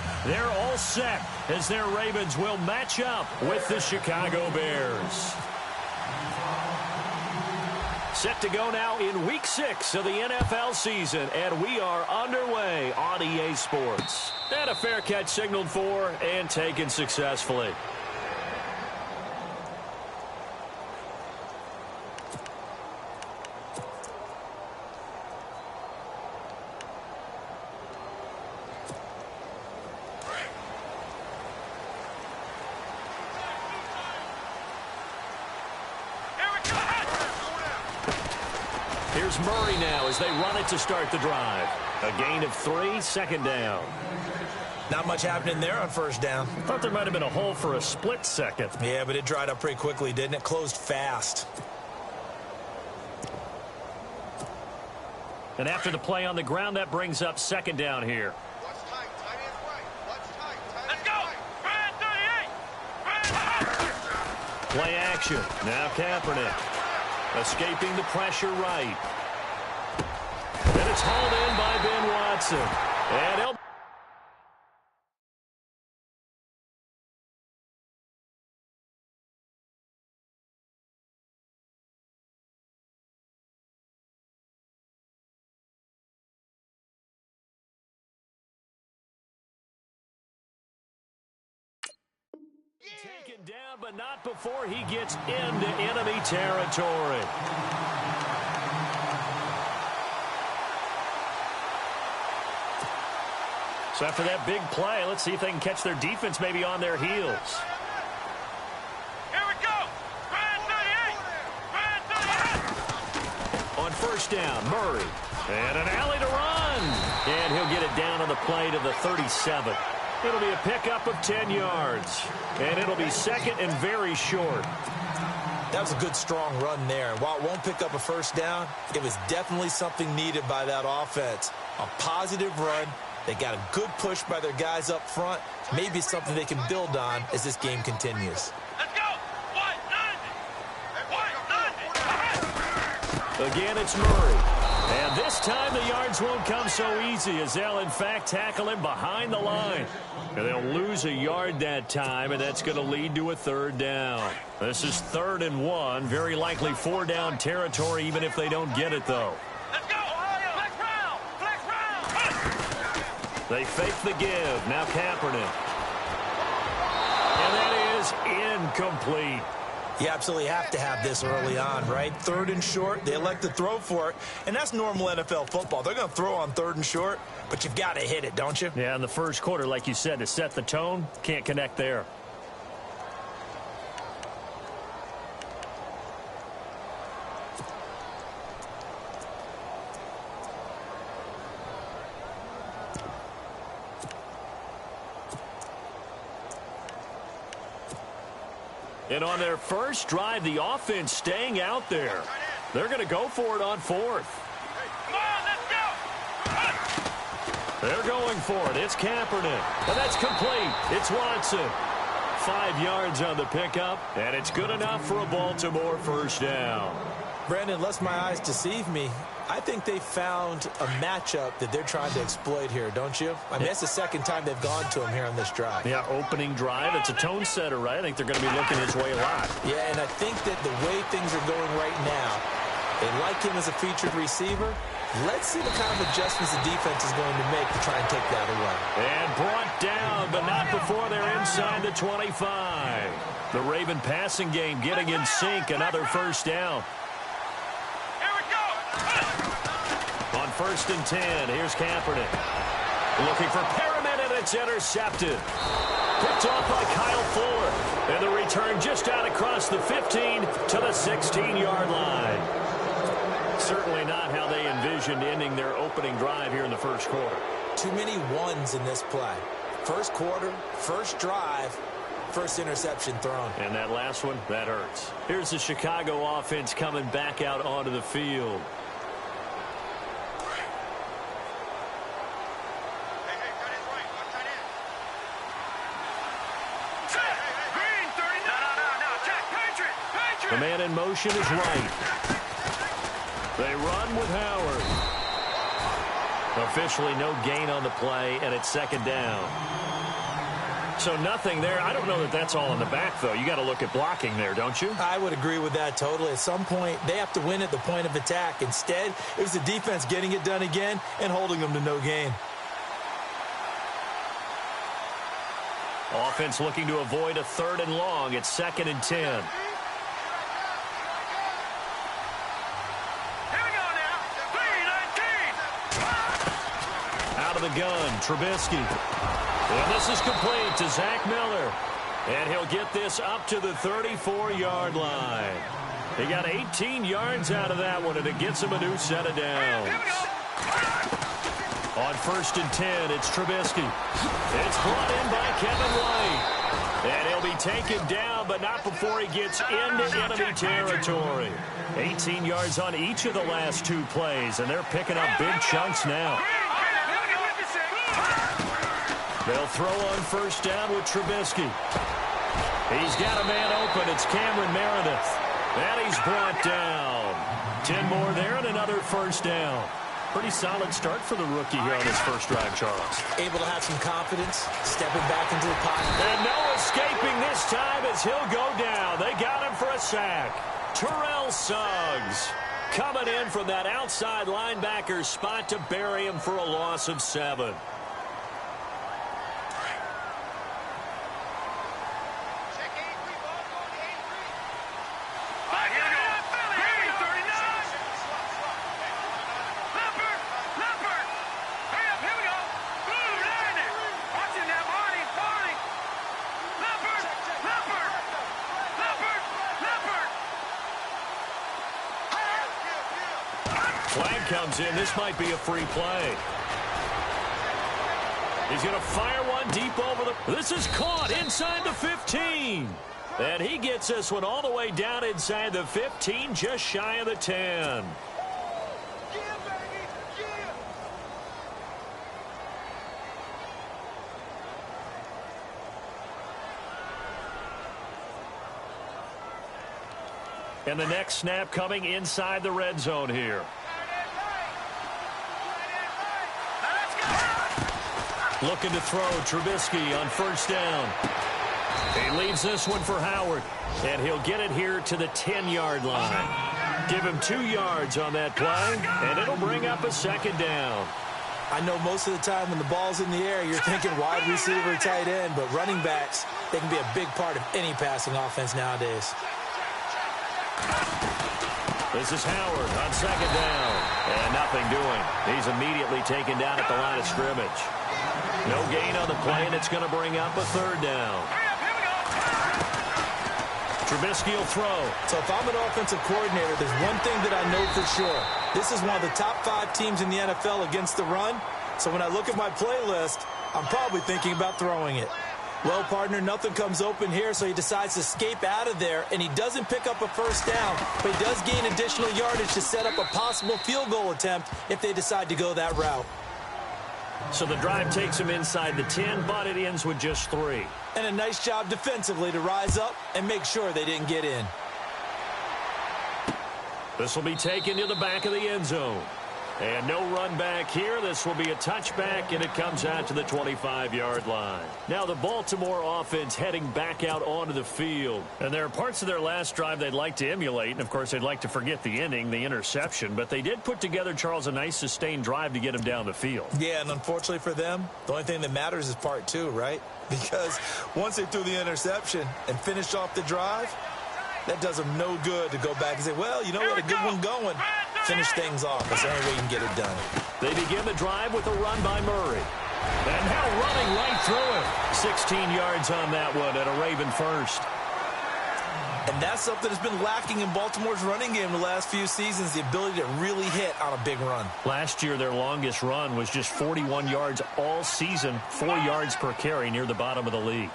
crowd, they're all set as their Ravens will match up with the Chicago Bears. Set to go now in Week 6 of the NFL season, and we are underway on EA Sports. And a fair catch signaled for and taken successfully. Here's Murray now as they run it to start the drive. A gain of 3, second down. Not much happening there on first down. Thought there might have been a hole for a split second. Yeah, but it dried up pretty quickly, didn't it? Closed fast. And after the play on the ground, that brings up second down here. Watch tight. Tight end's right. Watch tight. Tight Let's end's go. right. Brand 38. Play action. Now Kaepernick. Escaping the pressure right. And it's hauled in by Ben Watson. And he'll... Taken down, but not before he gets into enemy territory. So after that big play, let's see if they can catch their defense maybe on their heels. Here we go. Brand 38. Brand 38. On first down, Murray. And an alley to run. And he'll get it down on the play to the 37. It'll be a pickup of 10 yards. And it'll be second and very short. That was a good, strong run there. And while it won't pick up a first down, it was definitely something needed by that offense. A positive run. They got a good push by their guys up front. Maybe something they can build on as this game continues. Let's go. 190. 190. Again, it's Murray. And this time the yards won't come so easy as they'll, in fact, tackle him behind the line. And they'll lose a yard that time, and that's going to lead to a third down. This is 3rd and 1. Very likely 4-down territory, even if they don't get it, though. Let's go. Flex round. Flex round. They fake the give. Now Kaepernick. And that is incomplete. You absolutely have to have this early on, right? 3rd and short, they elect to throw for it, and that's normal NFL football. They're going to throw on 3rd and short, but you've got to hit it, don't you? Yeah, in the first quarter, like you said, to set the tone, can't connect there. And on their first drive, the offense staying out there. They're going to go for it on 4th. Come on, let's go. They're going for it. It's Kaepernick. And that's complete. It's Watson. 5 yards on the pickup, and it's good enough for a Baltimore first down. Brandon, lest my eyes deceive me, I think they found a matchup that they're trying to exploit here, don't you? I mean, that's the second time they've gone to him here on this drive. Yeah, opening drive. It's a tone setter, right? I think they're going to be looking his way a lot. Yeah, and I think that the way things are going right now, they like him as a featured receiver. Let's see what kind of adjustments the defense is going to make to try and take that away. And brought down, but not before they're inside the 25. The Raven passing game getting in sync. Another first down. On 1st and 10, here's Kaepernick. Looking for Perriman, and it's intercepted. Picked off by Kyle Fuller. And the return just out across the 15 to the 16-yard line. Certainly not how they envisioned ending their opening drive here in the first quarter. Too many ones in this play. First quarter, first drive, first interception thrown. And that last one, that hurts. Here's the Chicago offense coming back out onto the field. The man in motion is right. They run with Howard. Officially no gain on the play, and it's second down. So nothing there. I don't know that that's all in the back, though. You got to look at blocking there, don't you? I would agree with that totally. At some point, they have to win at the point of attack. Instead, it was the defense getting it done again and holding them to no gain. Offense looking to avoid a 3rd and long. It's 2nd and 10. Here we go now. 3-19. Out of the gun, Trubisky. And this is complete to Zach Miller. And he'll get this up to the 34-yard line. He got 18 yards out of that one, and it gets him a new set of downs. Here we go. On 1st and 10, it's Trubisky. It's brought in by Kevin White. And he'll be taken down, but not before he gets into enemy territory. 18 yards on each of the last 2 plays, and they're picking up big chunks now. They'll throw on 1st down with Trubisky. He's got a man open. It's Cameron Meredith. And he's brought down. 10 more there and another 1st down. Pretty solid start for the rookie here on his first drive, Charles. Able to have some confidence, stepping back into the pocket. And no escaping this time as he'll go down. They got him for a sack. Terrell Suggs coming in from that outside linebacker spot to bury him for a loss of 7. Check 83, ball going to 83. Here we go. 39. Leopard. Hurry up. Here we go. Ooh, there in there. Watch it now, Barney. Leopard. Flag comes in. This might be a free play. He's going to fire one deep over the... This is caught inside the 15. And he gets this one all the way down inside the 15, just shy of the 10. Yeah, baby. Yeah. And the next snap coming inside the red zone here. Looking to throw, Trubisky on 1st down. He leaves this one for Howard, and he'll get it here to the 10-yard line. Give him 2 yards on that play, and it'll bring up a 2nd down. I know most of the time when the ball's in the air, you're thinking wide receiver, tight end, but running backs, they can be a big part of any passing offense nowadays. This is Howard on 2nd down, and nothing doing. He's immediately taken down at the line of scrimmage. No gain on the play, and it's going to bring up a 3rd down. Trubisky will throw. So if I'm an offensive coordinator, there's one thing that I know for sure. This is one of the top 5 teams in the NFL against the run. So when I look at my playlist, I'm probably thinking about throwing it. Well, partner, nothing comes open here, so he decides to escape out of there, and he doesn't pick up a 1st down, but he does gain additional yardage to set up a possible field goal attempt if they decide to go that route. So the drive takes him inside the 10, but it ends with just 3. And a nice job defensively to rise up and make sure they didn't get in. This will be taken to the back of the end zone. And no run back here. This will be a touchback, and it comes out to the 25-yard line. Now the Baltimore offense heading back out onto the field. And there are parts of their last drive they'd like to emulate. And, of course, they'd like to forget the inning, the interception. But they did put together, Charles, a nice sustained drive to get him down the field. Yeah, and unfortunately for them, the only thing that matters is part 2, right? Because once they threw the interception and finished off the drive, that does them no good to go back and say, well, you know, we had a good one going. Finish things off. That's the only way you can get it done. They begin the drive with a run by Murray. And now running right through it. 16 yards on that one and a Raven first. And that's something that's been lacking in Baltimore's running game the last few seasons, the ability to really hit on a big run. Last year, their longest run was just 41 yards all season, 4 yards per carry near the bottom of the league.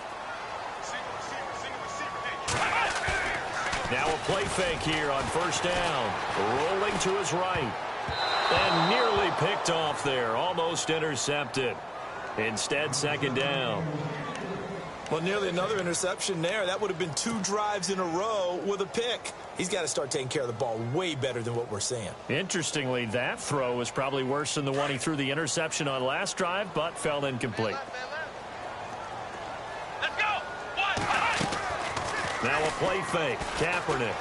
Now a play fake here on 1st down. Rolling to his right. And nearly picked off there. Almost intercepted. Instead, 2nd down. Well, nearly another interception there. That would have been 2 drives in a row with a pick. He's got to start taking care of the ball way better than what we're seeing. Interestingly, that throw was probably worse than the one he threw the interception on last drive, but fell incomplete. Let's go. Now a play fake. Kaepernick.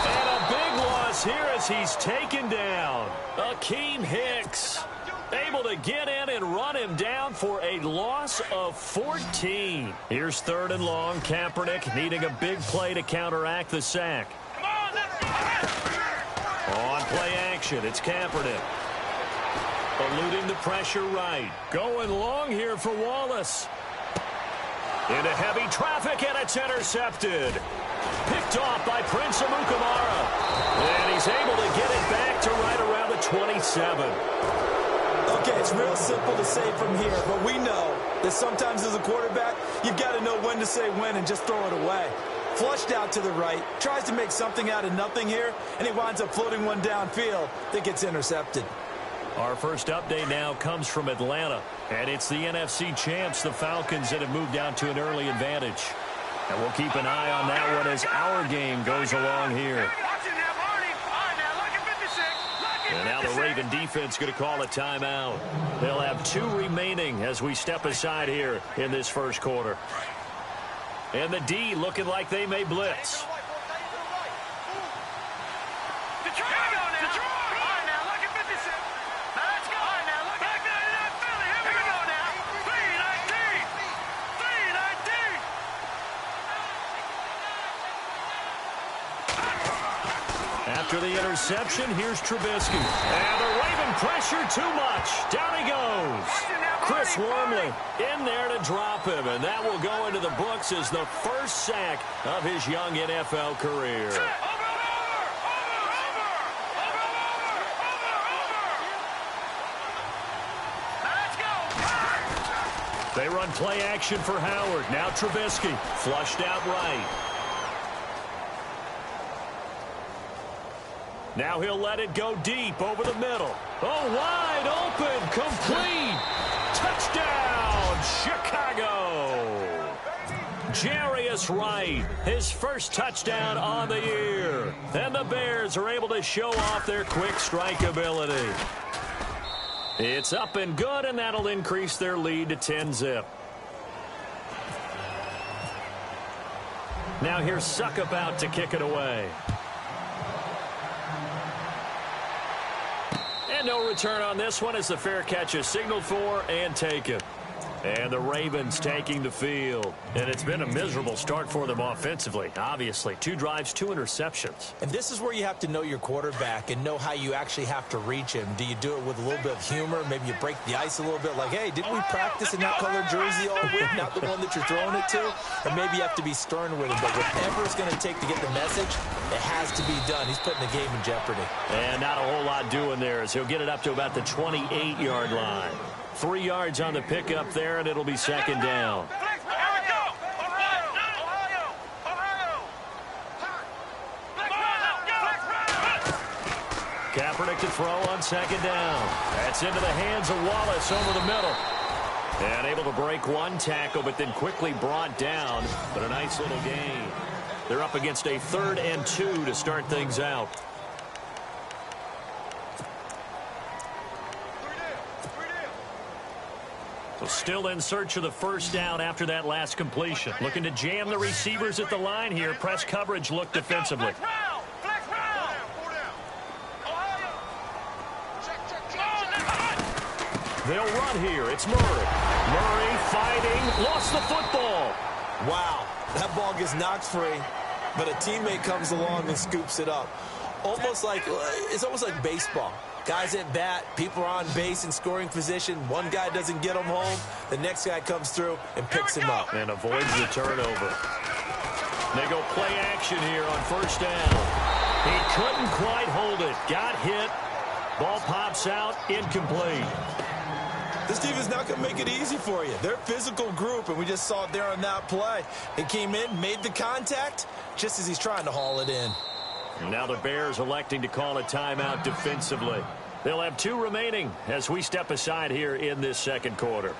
And a big loss here as he's taken down. Akeem Hicks able to get in and run him down for a loss of 14. Here's 3rd and long. Kaepernick needing a big play to counteract the sack. Come on, let's go. On play action, it's Kaepernick. Eluding the pressure right. Going long here for Wallace. Into heavy traffic, and it's intercepted. Picked off by Prince Amukamara. And he's able to get it back to right around the 27. Okay, it's real simple to say from here, but we know that sometimes as a quarterback, you've got to know when to say when and just throw it away. Flushed out to the right, tries to make something out of nothing here, and he winds up floating one downfield that gets intercepted. Our first update now comes from Atlanta, and it's the NFC champs, the Falcons, that have moved down to an early advantage. And we'll keep an eye on that one as our game goes along here. And now the Raven defense going to call a timeout. They'll have 2 remaining as we step aside here in this first quarter. And the D looking like they may blitz. After the interception, here's Trubisky. And the Raven pressure too much. Down he goes. Chris Wormley in there to drop him, and that will go into the books as the first sack of his young NFL career. They run play action for Howard. Now Trubisky flushed out right. Now he'll let it go deep over the middle. Oh, wide open, complete. Touchdown, Chicago. Jarius Wright, his first touchdown on the year. And the Bears are able to show off their quick strike ability. It's up and good, and that'll increase their lead to 10-zip. Now here's Suckup out to kick it away. And no return on this one as the fair catch is signaled for and taken. And the Ravens taking the field. And it's been a miserable start for them offensively. Obviously, 2 drives, 2 interceptions. And this is where you have to know your quarterback and know how you actually have to reach him. Do you do it with a little bit of humor? Maybe you break the ice a little bit like, hey, didn't we practice in that color jersey all week, not the one that you're throwing it to? Or maybe you have to be stern with him. But whatever it's going to take to get the message, it has to be done. He's putting the game in jeopardy. And not a whole lot doing there as he'll get it up to about the 28-yard line. 3 yards on the pickup there, and it'll be second down. Kaepernick to throw on second down. That's into the hands of Wallace over the middle. And able to break one tackle, but then quickly brought down. But a nice little gain. They're up against a 3rd and 2 to start things out. So still in search of the first down after that last completion. Looking to jam the receivers at the line here. Press coverage look defensively. They'll run here. It's Murray. Murray fighting. Lost the football. Wow. That ball gets knocked free, but a teammate comes along and scoops it up. It's almost like baseball. Guys at bat, people are on base in scoring position. One guy doesn't get him home. The next guy comes through and picks him up. And avoids the turnover. They go play action here on first down. He couldn't quite hold it. Got hit. Ball pops out. Incomplete. This team is not going to make it easy for you. They're a physical group, and we just saw it there on that play. He came in, made the contact, just as he's trying to haul it in. And now the Bears electing to call a timeout defensively. They'll have 2 remaining as we step aside here in this second quarter.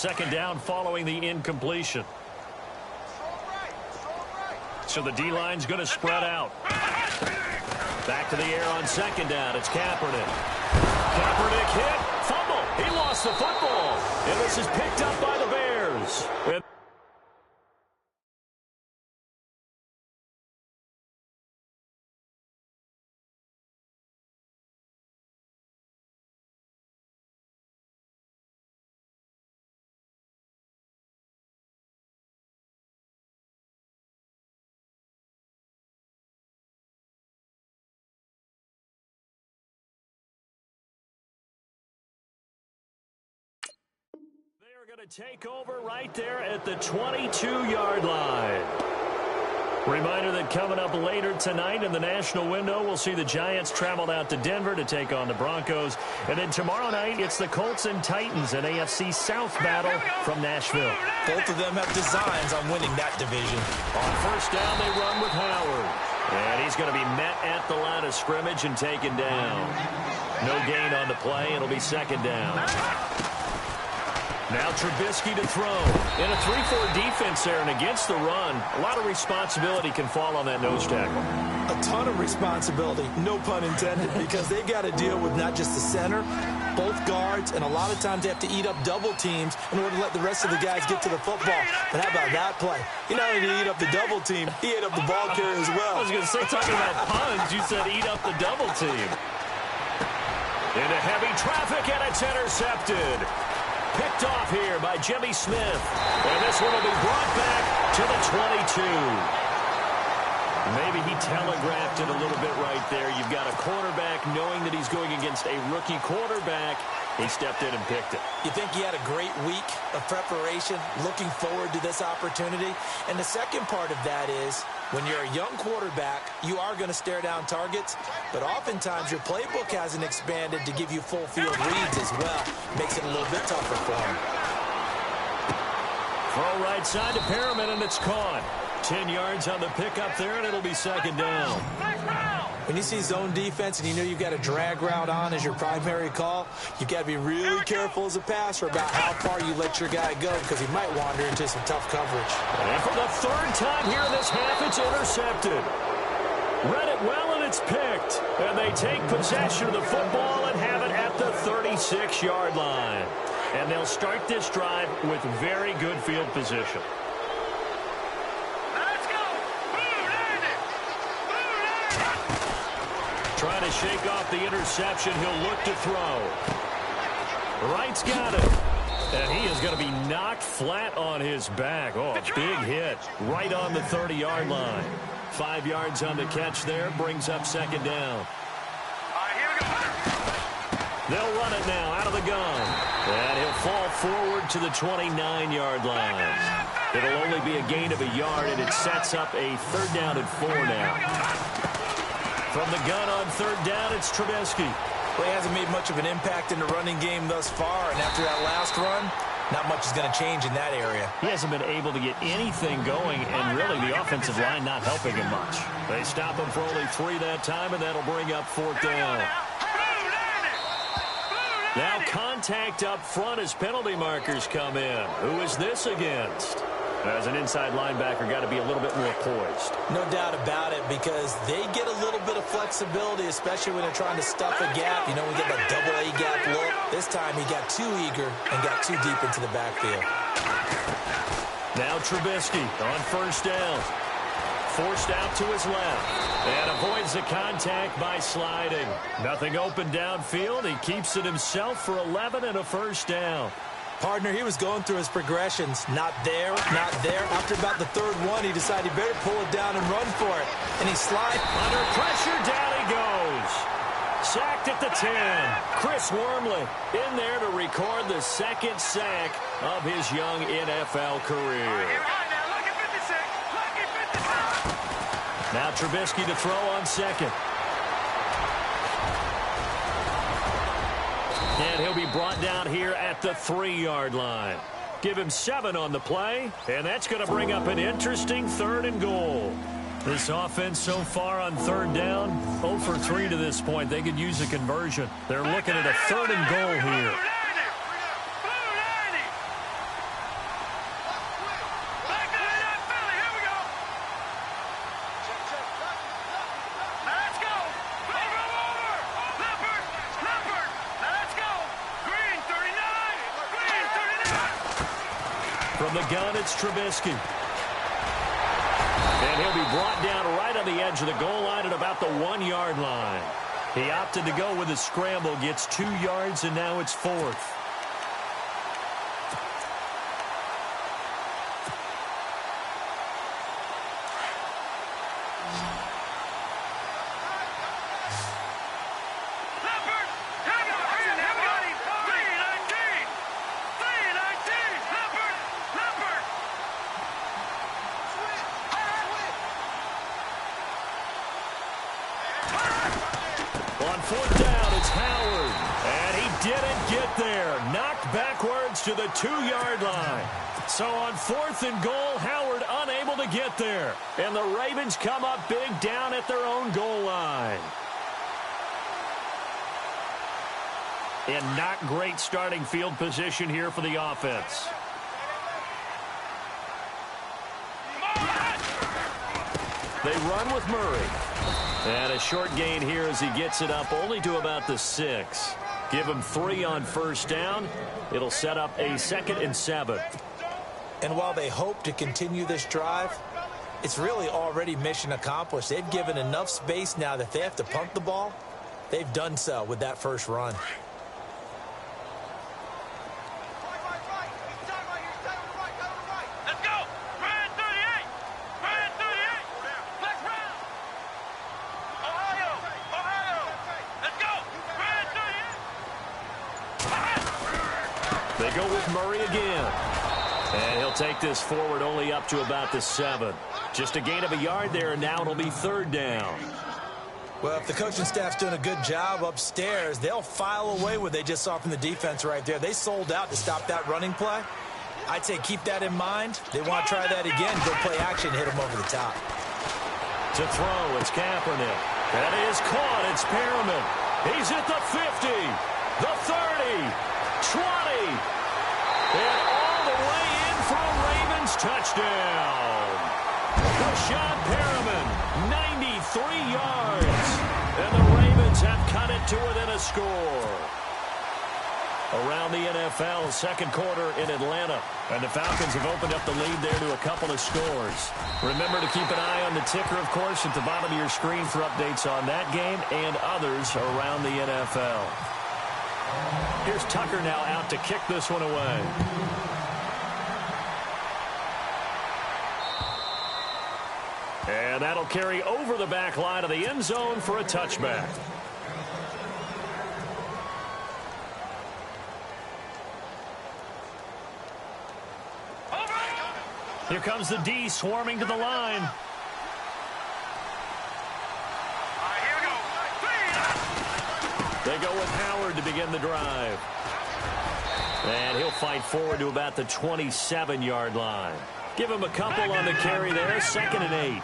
second down following the incompletion. So the D-line's going to spread out. Back to the air on second down. It's Kaepernick. Kaepernick hit. Fumble. He lost the football. And this is picked up by the Bears. They're going to take over right there at the 22-yard line. Reminder that coming up later tonight in the national window, we'll see the Giants travel out to Denver to take on the Broncos. And then tomorrow night, it's the Colts and Titans, an AFC South battle from Nashville. Both of them have designs on winning that division. On first down, they run with Howard. And he's going to be met at the line of scrimmage and taken down. No gain on the play. It'll be second down. Now Trubisky to throw. In a 3-4 defense there and against the run, a lot of responsibility can fall on that nose tackle. A ton of responsibility, no pun intended, because they got to deal with not just the center, both guards, and a lot of times they have to eat up double teams in order to let the rest of the guys get to the football. But how about that play? He not only did he eat up the double team, he ate up the ball carrier as well. I was going to say, talking about puns, you said eat up the double team. Into heavy traffic, and it's intercepted. Picked off here by Jimmy Smith. And this one will be brought back to the 22. Maybe he telegraphed it a little bit right there. You've got a quarterback knowing that he's going against a rookie quarterback. He stepped in and picked it. You think he had a great week of preparation, looking forward to this opportunity? And the second part of that is, when you're a young quarterback, you are going to stare down targets, but oftentimes your playbook hasn't expanded to give you full field reads as well. Makes it a little bit tougher for him. Throw right side to Perriman, and it's caught. 10 yards on the pickup there, and it'll be second down. When you see zone defense and you know you've got a drag route on as your primary call, you've got to be really careful as a passer about how far you let your guy go, because he might wander into some tough coverage. And for the third time here in this half, it's intercepted. Read it well, and it's picked. And they take possession of the football and have it at the 36-yard line. And they'll start this drive with very good field position. Trying to shake off the interception. He'll look to throw. Wright's got it. And he is going to be knocked flat on his back. Oh, a big hit right on the 30-yard line. 5 yards on the catch there. Brings up second down. They'll run it now out of the gun. And he'll fall forward to the 29-yard line. It'll only be a gain of a yard, and it sets up a third down and 4 now. From the gun on third down, it's Trubisky. Well, he hasn't made much of an impact in the running game thus far, and after that last run, not much is going to change in that area. He hasn't been able to get anything going, and really the offensive line not helping him much. They stop him for only 3 that time, and that'll bring up fourth down. Now contact up front as penalty markers come in. Who is this against? As an inside linebacker, got to be a little bit more poised. No doubt about it, because they get a little bit of flexibility, especially when they're trying to stuff a gap. You know, we get that double A gap look. This time he got too eager and got too deep into the backfield. Now Trubisky on first down. Forced out to his left. And avoids the contact by sliding. Nothing open downfield. He keeps it himself for 11 and a first down. Partner, he was going through his progressions. Not there, not there. After about the third one, he decided he better pull it down and run for it. And he slides. Under pressure, down he goes. Sacked at the 10. Chris Wormley in there to record the second sack of his young NFL career. Now Trubisky to throw on second. And he'll be brought down here at the 3-yard line. Give him 7 on the play, and that's going to bring up an interesting third and goal. This offense so far on third down, 0 for 3 to this point. They could use a conversion. They're looking at a third and goal here. From the gun, it's Trubisky. And he'll be brought down right on the edge of the goal line at about the 1-yard line. He opted to go with a scramble, gets 2 yards, and now it's 4th. On 4th down, it's Howard. And he didn't get there. Knocked backwards to the 2-yard line. So on 4th and goal, Howard unable to get there. And the Ravens come up big down at their own goal line. And not great starting field position here for the offense. They run with Murray. And a short gain here as he gets it up only to about the 6. Give him 3 on 1st down. It'll set up a 2nd and 7. And while they hope to continue this drive, it's really already mission accomplished. They've given enough space now that they have to punt the ball. They've done so with that first run. They go with Murray again. And he'll take this forward only up to about the 7. Just a gain of a yard there, and now it'll be 3rd down. Well, if the coaching staff's doing a good job upstairs, they'll file away what they just saw from the defense right there. They sold out to stop that running play. I'd say keep that in mind. They want to try that again, go play action, hit them over the top. To throw, it's Kaepernick. That is caught. It's Perriman. He's at the 50, the 30, 20. And all the way in for a Ravens touchdown. Rashad Perriman, 93 yards. And the Ravens have cut it to within a score. Around the NFL, 2nd quarter in Atlanta. And the Falcons have opened up the lead there to a couple of scores. Remember to keep an eye on the ticker, of course, at the bottom of your screen for updates on that game and others around the NFL. Here's Tucker now out to kick this one away. And that'll carry over the back line of the end zone for a touchback. Here comes the D swarming to the line. They go with Howard to begin the drive. And he'll fight forward to about the 27-yard line. Give him a couple on the carry there, 2nd and 8.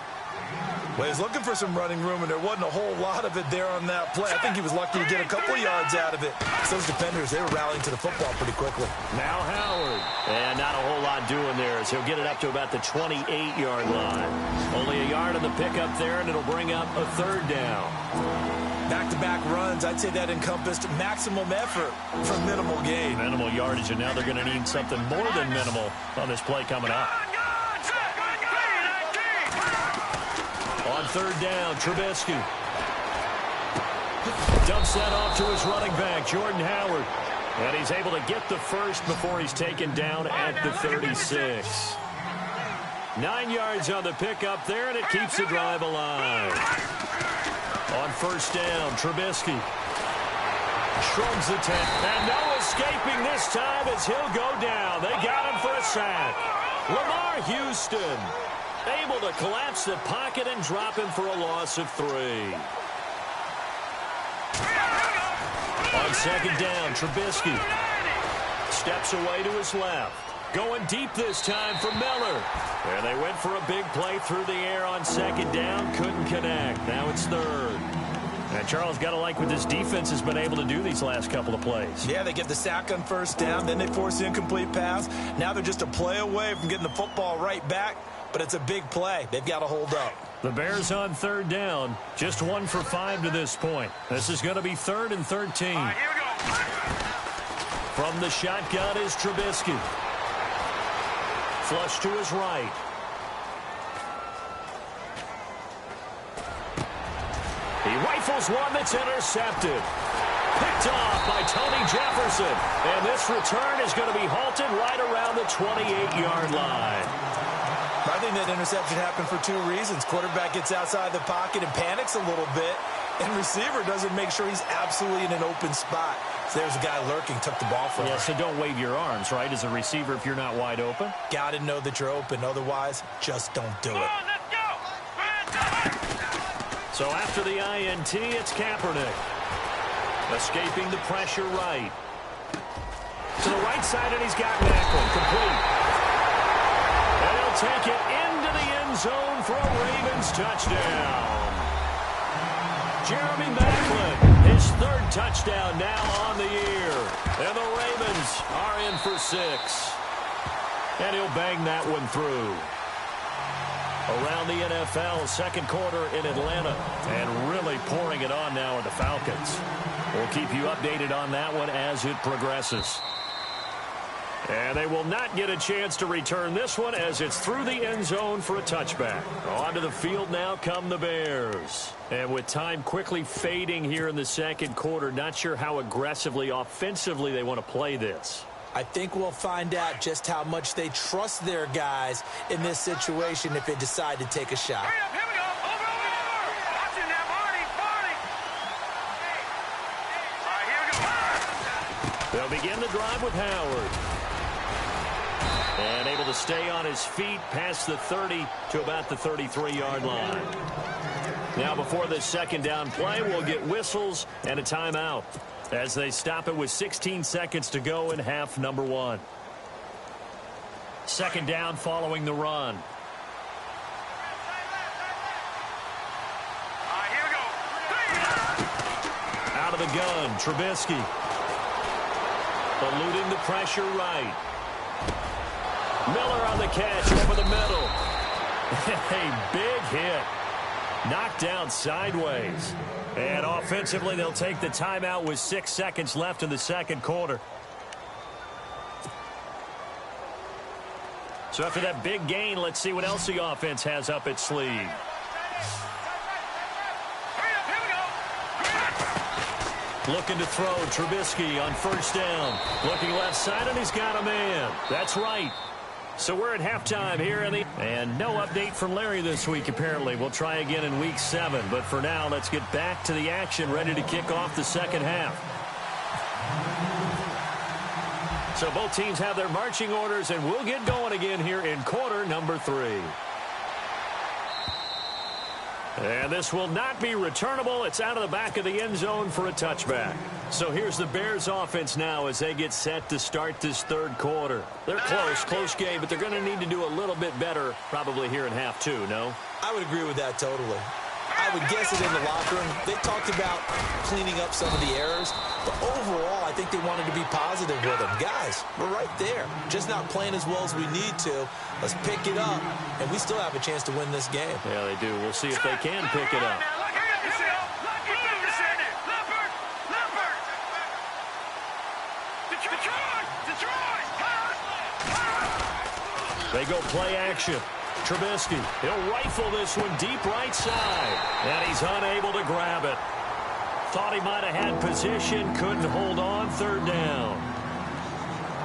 Well, he's looking for some running room, and there wasn't a whole lot of it there on that play. I think he was lucky to get a couple yards out of it. Those defenders, they were rallying to the football pretty quickly. Now Howard. And not a whole lot doing there as he'll get it up to about the 28-yard line. Only a yard on the pickup there, and it'll bring up a 3rd down. Back-to-back runs, I'd say that encompassed maximum effort for minimal gain. Minimal yardage, and now they're going to need something more than minimal on this play coming up. On 3rd down, Trubisky. Dumps that off to his running back, Jordan Howard. And he's able to get the first before he's taken down at the 36. 9 yards on the pickup there, and it keeps the drive alive. On 1st down, Trubisky shrugs the tent. And no escaping this time as he'll go down. They got him for a sack. Lamar Houston able to collapse the pocket and drop him for a loss of 3. On 2nd down, Trubisky steps away to his left. Going deep this time for Miller. And they went for a big play through the air on 2nd down. Couldn't connect. Now it's 3rd. And Charles, got to like what this defense has been able to do these last couple of plays. Yeah, they get the sack on 1st down. Then they force the incomplete pass. Now they're just a play away from getting the football right back. But it's a big play. They've got to hold up. The Bears on 3rd down. Just 1 for 5 to this point. This is going to be 3rd and 13. Here we go. From the shotgun is Trubisky. Flush to his right. He rifles one that's intercepted. Picked off by Tony Jefferson. And this return is going to be halted right around the 28-yard line. I think that interception happened for two reasons. Quarterback gets outside the pocket and panics a little bit, and receiver doesn't make sure he's absolutely in an open spot. So there's a guy lurking, took the ball from him. Yeah, so don't wave your arms, right, as a receiver if you're not wide open? Got to know that you're open. Otherwise, just don't do it. Let's go. So after the INT, it's Kaepernick. Escaping the pressure right. To the right side, and he's got Macklin. Complete. And he'll take it into the end zone for a Ravens touchdown. Jeremy Macklin, his third touchdown now on the year. And the Ravens are in for 6. And he'll bang that one through. Around the NFL, second quarter in Atlanta. And really pouring it on now are the Falcons. We'll keep you updated on that one as it progresses. And they will not get a chance to return this one as it's through the end zone for a touchback. Onto the field now come the Bears. And with time quickly fading here in the second quarter, not sure how aggressively, offensively they want to play this. I think we'll find out just how much they trust their guys in this situation if they decide to take a shot. Hurry up, here we go. Over. Watching now, Marty. All right, here we go. They'll begin the drive with Howard. And able to stay on his feet past the 30 to about the 33-yard line. Now before this second down play, we'll get whistles and a timeout as they stop it with 16 seconds to go in half number 1. Second down following the run. All right, here we go. Out of the gun, Trubisky. Eluding the pressure right. Miller on the catch over the middle. A big hit. Knocked down sideways. And offensively, they'll take the timeout with 6 seconds left in the second quarter. So after that big gain, let's see what else the offense has up its sleeve. Hurry up, here we go. Looking to throw, Trubisky on first down. Looking left side, and he's got a man. That's right. So we're at halftime here in the... And no update from Larry this week, apparently. We'll try again in week 7. But for now, let's get back to the action, ready to kick off the second half. So both teams have their marching orders, and we'll get going again here in quarter number 3. And this will not be returnable. It's out of the back of the end zone for a touchback. So here's the Bears offense now as they get set to start this third quarter. They're close game, but they're going to need to do a little bit better probably here in half 2, no? I would agree with that totally. I would guess it in the locker room. They talked about cleaning up some of the errors, but overall, I think they wanted to be positive with them. Guys, we're right there. Just not playing as well as we need to. Let's pick it up, and we still have a chance to win this game. Yeah, they do. We'll see if they can pick it up. They go play action. Trubisky, he'll rifle this one deep right side. And he's unable to grab it. Thought he might have had position, couldn't hold on, third down.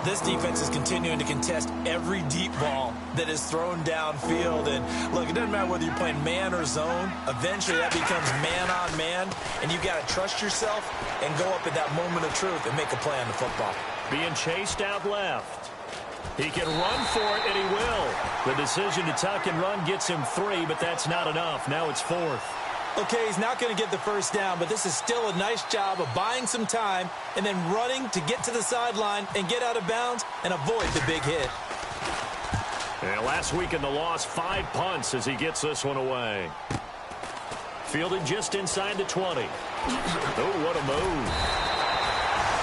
This defense is continuing to contest every deep ball that is thrown downfield. And look, it doesn't matter whether you're playing man or zone. Eventually that becomes man on man. And you've got to trust yourself and go up at that moment of truth and make a play on the football. Being chased out left. He can run for it, and he will. The decision to tuck and run gets him 3, but that's not enough. Now it's 4th. Okay, he's not going to get the first down, but this is still a nice job of buying some time and then running to get to the sideline and get out of bounds and avoid the big hit. And last week in the loss, 5 punts as he gets this one away. Fielded just inside the 20. Oh, what a move.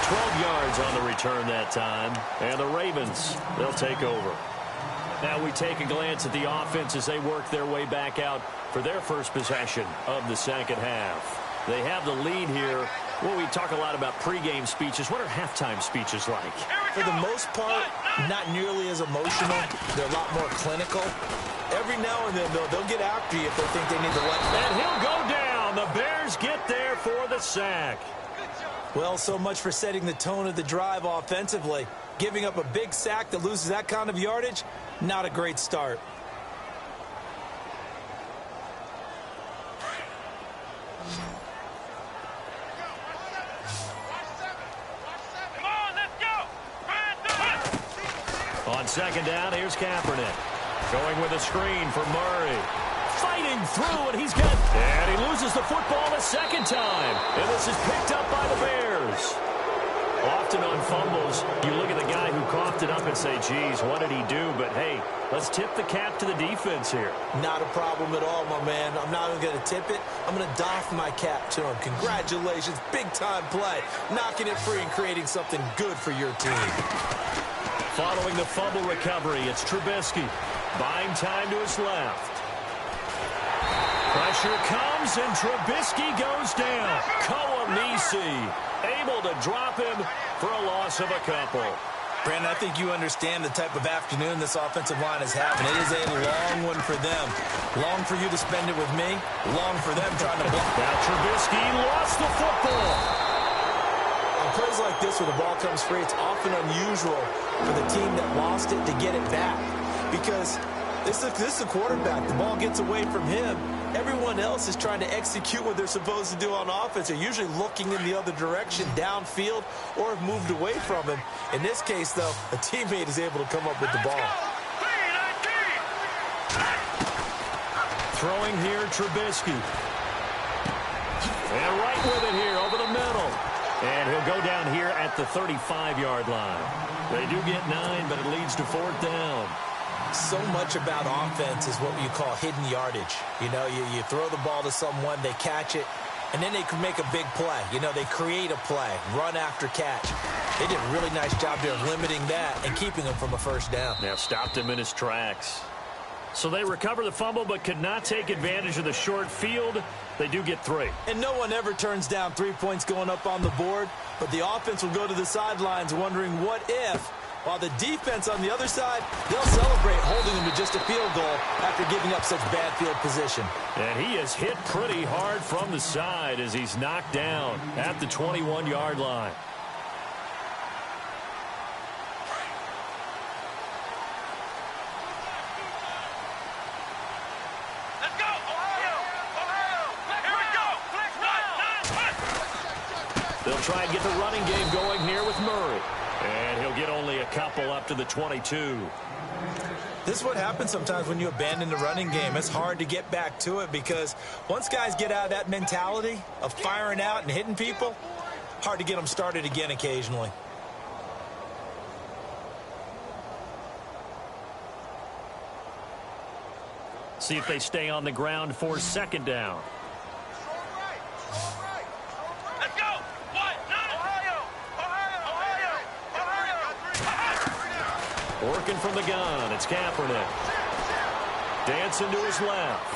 12 yards on the return that time. And the Ravens, they'll take over. Now we take a glance at the offense as they work their way back out for their first possession of the second half. They have the lead here. Well, we talk a lot about pregame speeches. What are halftime speeches like? Here we For the most part, not nearly as emotional. They're a lot more clinical. Every now and then, though, they'll get after you if they think they need to let. And he'll go down. The Bears get there for the sack. Well, so much for setting the tone of the drive offensively. Giving up a big sack that loses that kind of yardage, not a great start. On second down, here's Kaepernick. Going with a screen for Murray. Fighting through, and and he loses the football a second time. And this is picked up by the Bears. Often on fumbles, you look at the guy who coughed it up and say, geez, what did he do? But, hey, let's tip the cap to the defense here. Not a problem at all, my man. I'm not even going to tip it. I'm going to doff my cap to him. Congratulations. Big-time play. Knocking it free and creating something good for your team. Following the fumble recovery, it's Trubisky. Buying time to his left. Pressure comes, and Trubisky goes down. Koamisi able to drop him for a loss of a couple. Brandon, I think you understand the type of afternoon this offensive line is having. It is a long one for them. Long for you to spend it with me. Long for them trying to block. Now Trubisky lost the football. On plays like this where the ball comes free, it's often unusual for the team that lost it to get it back. Because this is a quarterback. The ball gets away from him. Everyone else is trying to execute what they're supposed to do on offense. They're usually looking in the other direction, downfield, or have moved away from him. In this case, though, a teammate is able to come up with the ball. Throwing here, Trubisky. And right with it here, over the middle. And he'll go down here at the 35-yard line. They do get 9, but it leads to 4th down. So much about offense is what you call hidden yardage. You know, you throw the ball to someone, they catch it, and then they can make a big play. You know, they create a play, run after catch. They did a really nice job there of limiting that and keeping him from a first down. Now stopped him in his tracks. So they recover the fumble but could not take advantage of the short field. They do get 3. And no one ever turns down 3 points going up on the board, but the offense will go to the sidelines wondering what if. While the defense on the other side, they'll celebrate holding them to just a field goal after giving up such bad field position. And he is hit pretty hard from the side as he's knocked down at the 21-yard line. Let's go, Ohio! Ohio! Here we go! They'll try and get the running game going here with Murray. And he'll get only a couple up to the 22. This is what happens sometimes when you abandon the running game. It's hard to get back to it because once guys get out of that mentality of firing out and hitting people, hard to get them started again occasionally. See if they stay on the ground for 2nd down. Let's go! Working from the gun, it's Kaepernick. Dancing to his left.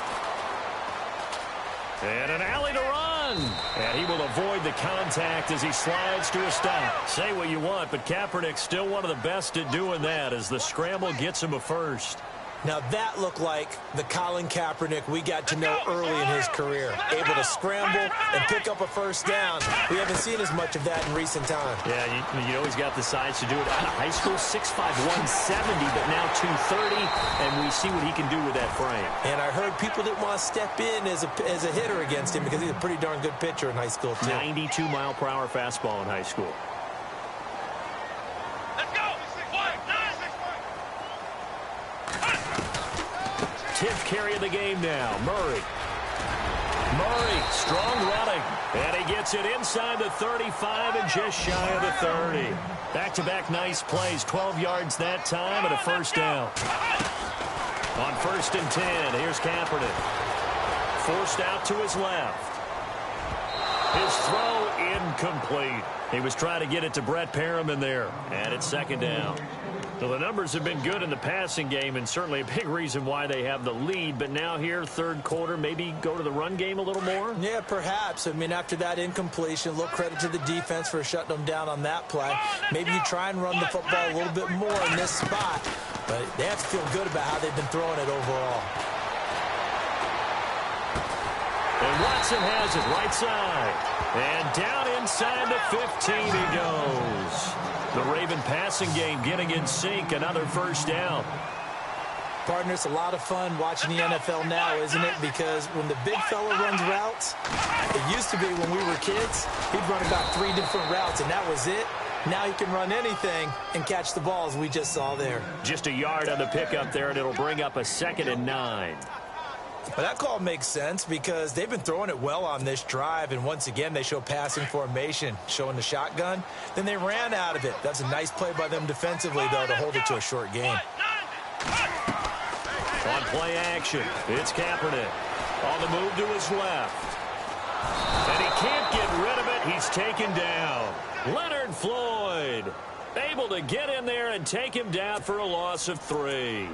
And an alley to run. And he will avoid the contact as he slides to a stop. Say what you want, but Kaepernick's still one of the best at doing that as the scramble gets him a first. Now that looked like the Colin Kaepernick we got to know early in his career. Able to scramble and pick up a first down. We haven't seen as much of that in recent time. Yeah, you know he's got the size to do it. Out of high school, 6'5", 170, but now 230, and we see what he can do with that frame. And I heard people didn't want to step in as a hitter against him because he's a pretty darn good pitcher in high school, too. 92-mile-per-hour fastball in high school. Fifth carry of the game now. Murray, strong running. And he gets it inside the 35 and just shy of the 30. Back-to-back nice plays. 12 yards that time and a first down. On 1st and 10, here's Kaepernick. Forced out to his left. His throw incomplete. He was trying to get it to Brett Perriman there. And it's 2nd down. Well, the numbers have been good in the passing game and certainly a big reason why they have the lead. But now here, third quarter, maybe go to the run game a little more? Yeah, perhaps. I mean, after that incompletion, a little credit to the defense for shutting them down on that play. Maybe you try and run the football a little bit more in this spot. But they have to feel good about how they've been throwing it overall. And Watson has it right side. And down inside the 15 he goes. The Raven passing game getting in sync. Another first down. Partner, it's a lot of fun watching the NFL now, isn't it? Because when the big fella runs routes, it used to be when we were kids, he'd run about 3 different routes, and that was it. Now he can run anything and catch the ball, as we just saw there. Just a yard on the pickup there, and it'll bring up a 2nd and 9. Well, that call makes sense because they've been throwing it well on this drive, and once again, they show passing formation, showing the shotgun. Then they ran out of it. That's a nice play by them defensively, though, to hold it to a short game. On play action, it's Kaepernick. On the move to his left. And he can't get rid of it. He's taken down. Leonard Floyd able to get in there and take him down for a loss of 3.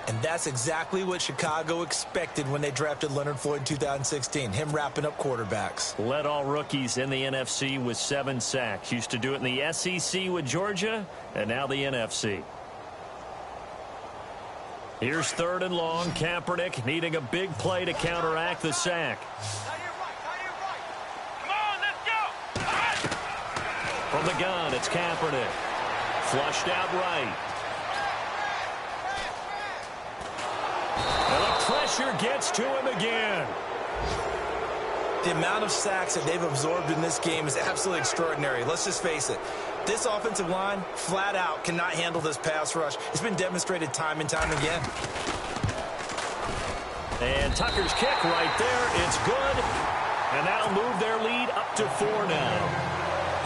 And that's exactly what Chicago expected when they drafted Leonard Floyd in 2016, him wrapping up quarterbacks. Led all rookies in the NFC with 7 sacks. Used to do it in the SEC with Georgia, and now the NFC. Here's 3rd and long. Kaepernick needing a big play to counteract the sack. Come on, let's go. From the gun, it's Kaepernick. Flushed out right. And the pressure gets to him again. The amount of sacks that they've absorbed in this game is absolutely extraordinary. Let's just face it. This offensive line, flat out, cannot handle this pass rush. It's been demonstrated time and time again. And Tucker's kick right there. It's good. And that'll move their lead up to 4 now.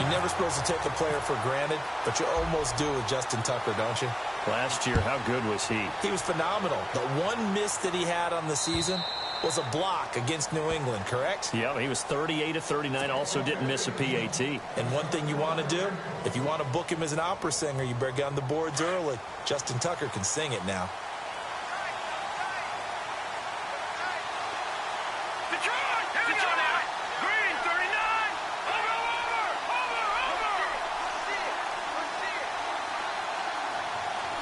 You're never supposed to take a player for granted, but you almost do with Justin Tucker, don't you? Last year, how good was he? He was phenomenal. The one miss that he had on the season was a block against New England, correct? Yeah, he was 38 of 39, also didn't miss a PAT. And one thing you want to do, if you want to book him as an opera singer, you better get on the boards early. Justin Tucker can sing it now. Detroit, here we go now. Green, 39. Over.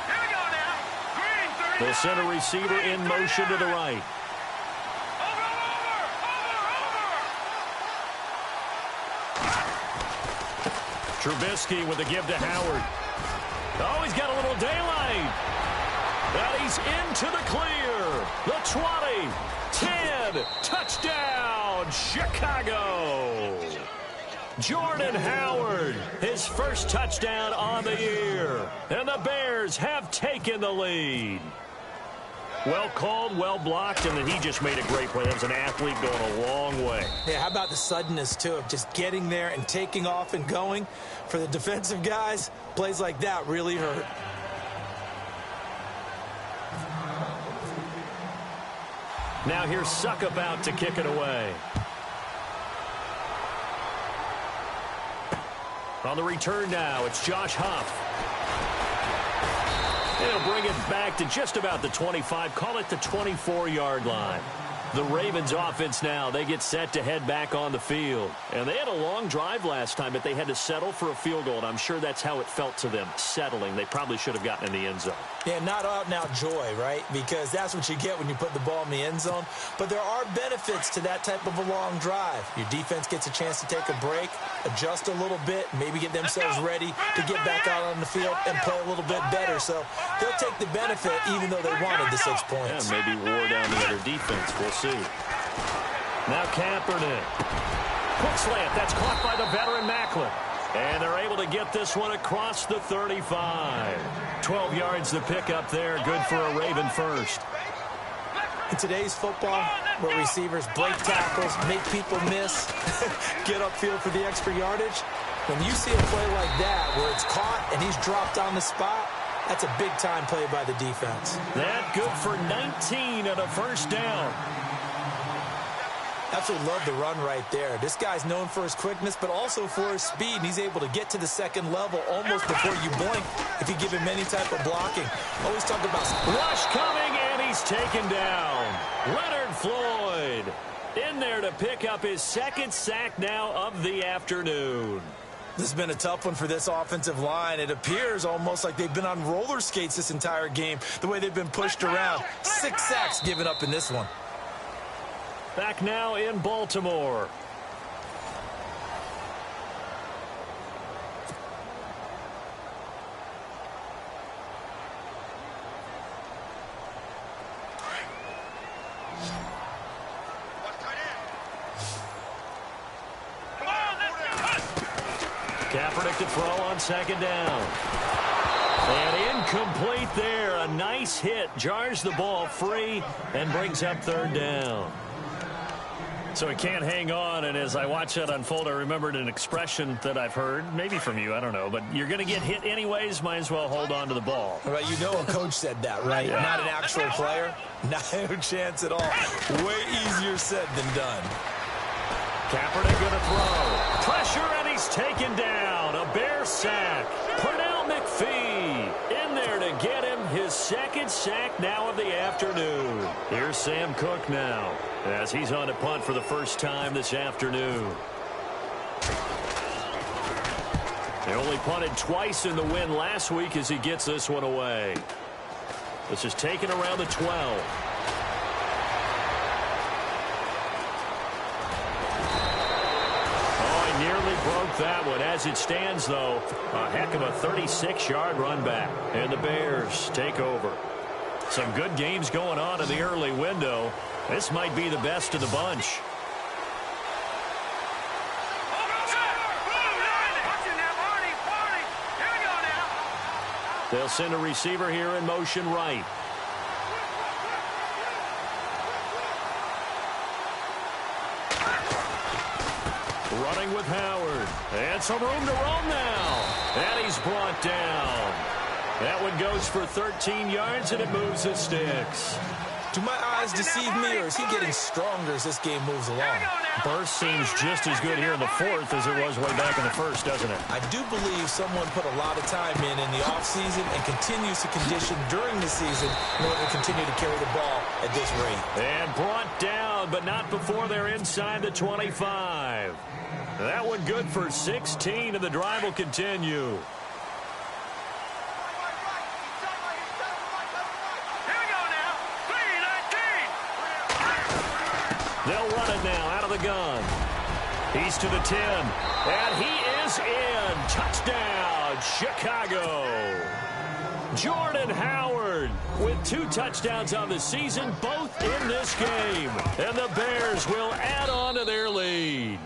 Here we go now. Green, 39. The center receiver in motion to the right. Trubisky with a give to Howard. Oh, he's got a little daylight. And he's into the clear. The 20, 10, touchdown, Chicago. Jordan Howard, his first touchdown on the year. And the Bears have taken the lead. Well called, well blocked, and then he just made a great play. That was an athlete going a long way. Yeah, how about the suddenness, too, of just getting there and taking off and going? For the defensive guys, plays like that really hurt. Now here's Suck about to kick it away. On the return now, it's Josh Huff. He'll bring it back to just about the 25, call it the 24-yard line. The Ravens offense now, they get set to head back on the field. And they had a long drive last time, but they had to settle for a field goal. And I'm sure that's how it felt to them, settling. They probably should have gotten in the end zone. Yeah, not out-and-out joy, right? Because that's what you get when you put the ball in the end zone. But there are benefits to that type of a long drive. Your defense gets a chance to take a break, adjust a little bit, maybe get themselves ready to get back out on the field and play a little bit better. So they'll take the benefit even though they wanted the 6 points. Yeah, maybe wore down the other defense. We'll see. Now Kaepernick. Quick slant. That's caught by the veteran Macklin. And they're able to get this one across the 35. 12 yards to pick up there. Good for a Raven first. In today's football, where receivers break tackles, make people miss, get upfield for the extra yardage, when you see a play like that where it's caught and he's dropped on the spot, that's a big-time play by the defense. That good for 19 and a first down. Absolutely love the run right there. This guy's known for his quickness, but also for his speed. And he's able to get to the second level almost before you blink if you give him any type of blocking. Always talk about... Rush coming, and he's taken down. Leonard Floyd in there to pick up his second sack now of the afternoon. This has been a tough one for this offensive line. It appears almost like they've been on roller skates this entire game, the way they've been pushed around. 6 sacks given up in this one. Back now in Baltimore. Kaepernick to throw on second down. And incomplete there. A nice hit. Jars the ball free and brings up third down. So he can't hang on, and as I watch that unfold, I remembered an expression that I've heard, maybe from you, I don't know, but you're going to get hit anyways, might as well hold on to the ball. Right, you know a coach said that, right? Yeah. Not an actual player. No chance at all. Way easier said than done. Kaepernick going to throw. Pressure, and he's taken down. A Bear sack. Pernell McPhee in there to get him his second sack now of the afternoon. Here's Sam Cook now as he's on to punt for the first time this afternoon. They only punted twice in the win last week as he gets this one away. This is taken around the 12. Nearly broke that one. As it stands, though, a heck of a 36-yard run back. And the Bears take over. Some good games going on in the early window. This might be the best of the bunch. They'll send a receiver here in motion right. Running with Howard. And some room to roam now. And he's brought down. That one goes for 13 yards, and it moves the sticks. Do my eyes deceive me, or is he getting stronger as this game moves along? Burst seems just as good here in the fourth as it was way back in the first, doesn't it? I do believe someone put a lot of time in the offseason and continues to condition during the season in order to continue to carry the ball at this rate. And brought down, but not before they're inside the 25. That one good for 16, and the drive will continue. They'll run it now out of the gun. He's to the 10. And he is in. Touchdown, Chicago. Jordan Howard with 2 touchdowns on the season, both in this game. And the Bears will add on to their lead.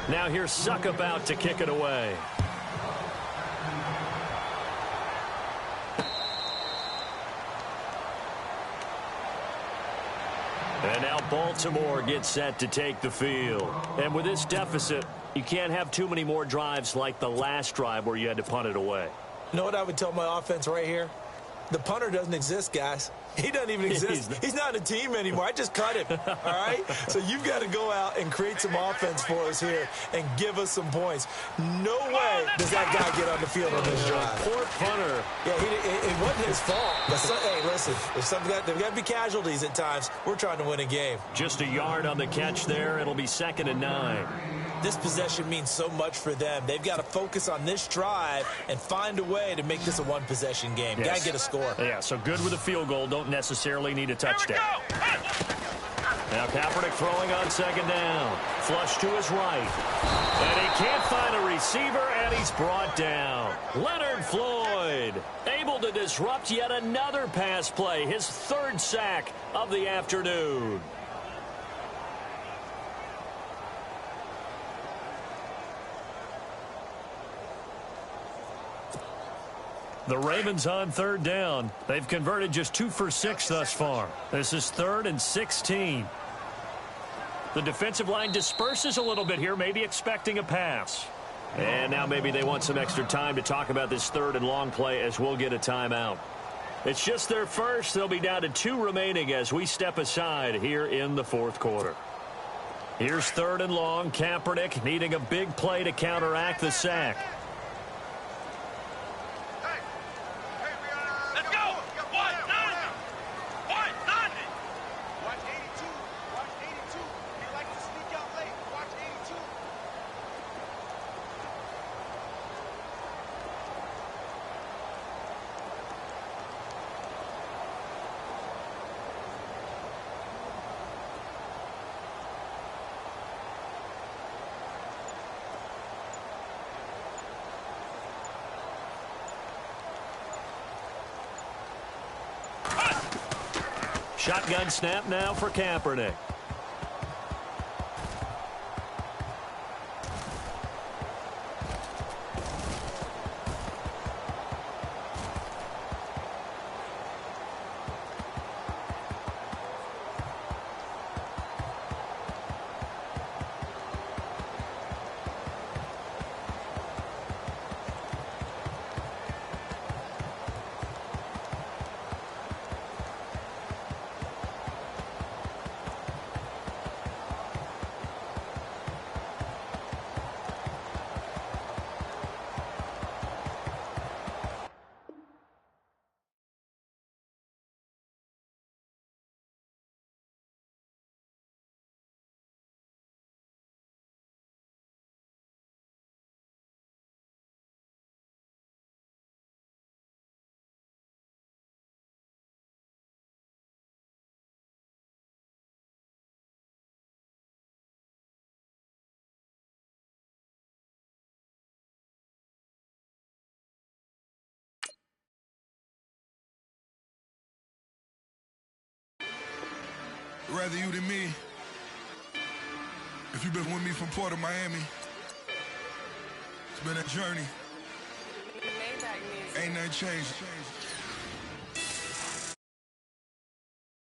Now here's Suckup out to kick it away. And now Baltimore gets set to take the field. And with this deficit, you can't have too many more drives like the last drive where you had to punt it away. You know what I would tell my offense right here? The punter doesn't exist, guys. He doesn't even exist. He's not a team anymore. I just cut him, all right? So you've got to go out and create some offense for us here and give us some points. No way does that guy get on the field on this drive. Poor punter. Yeah, it wasn't his fault. But hey, listen, there's got to be casualties at times. We're trying to win a game. Just a yard on the catch there. It'll be 2nd and 9. This possession means so much for them. They've got to focus on this drive and find a way to make this a one-possession game. Yes. Got to get a score. Yeah, so good with a field goal. Don't necessarily need a touchdown. Now Kaepernick throwing on 2nd down. Flush to his right. And he can't find a receiver, and he's brought down. Leonard Floyd able to disrupt yet another pass play. His 3rd sack of the afternoon. The Ravens on 3rd down. They've converted just 2 for 6 thus far. This is 3rd and 16. The defensive line disperses a little bit here, maybe expecting a pass. And now maybe they want some extra time to talk about this 3rd and long play as we'll get a timeout. It's just their first. They'll be down to 2 remaining as we step aside here in the fourth quarter. Here's 3rd and long. Kaepernick needing a big play to counteract the sack. Let's go. What? Nothing. What? Nothing. Watch 82. Watch 82. He likes to sneak out late. Watch 82. Shotgun snap now for Kaepernick. Rather you than me. If you've been with me from Port of Miami, it's been a journey. Ain't nothing changed.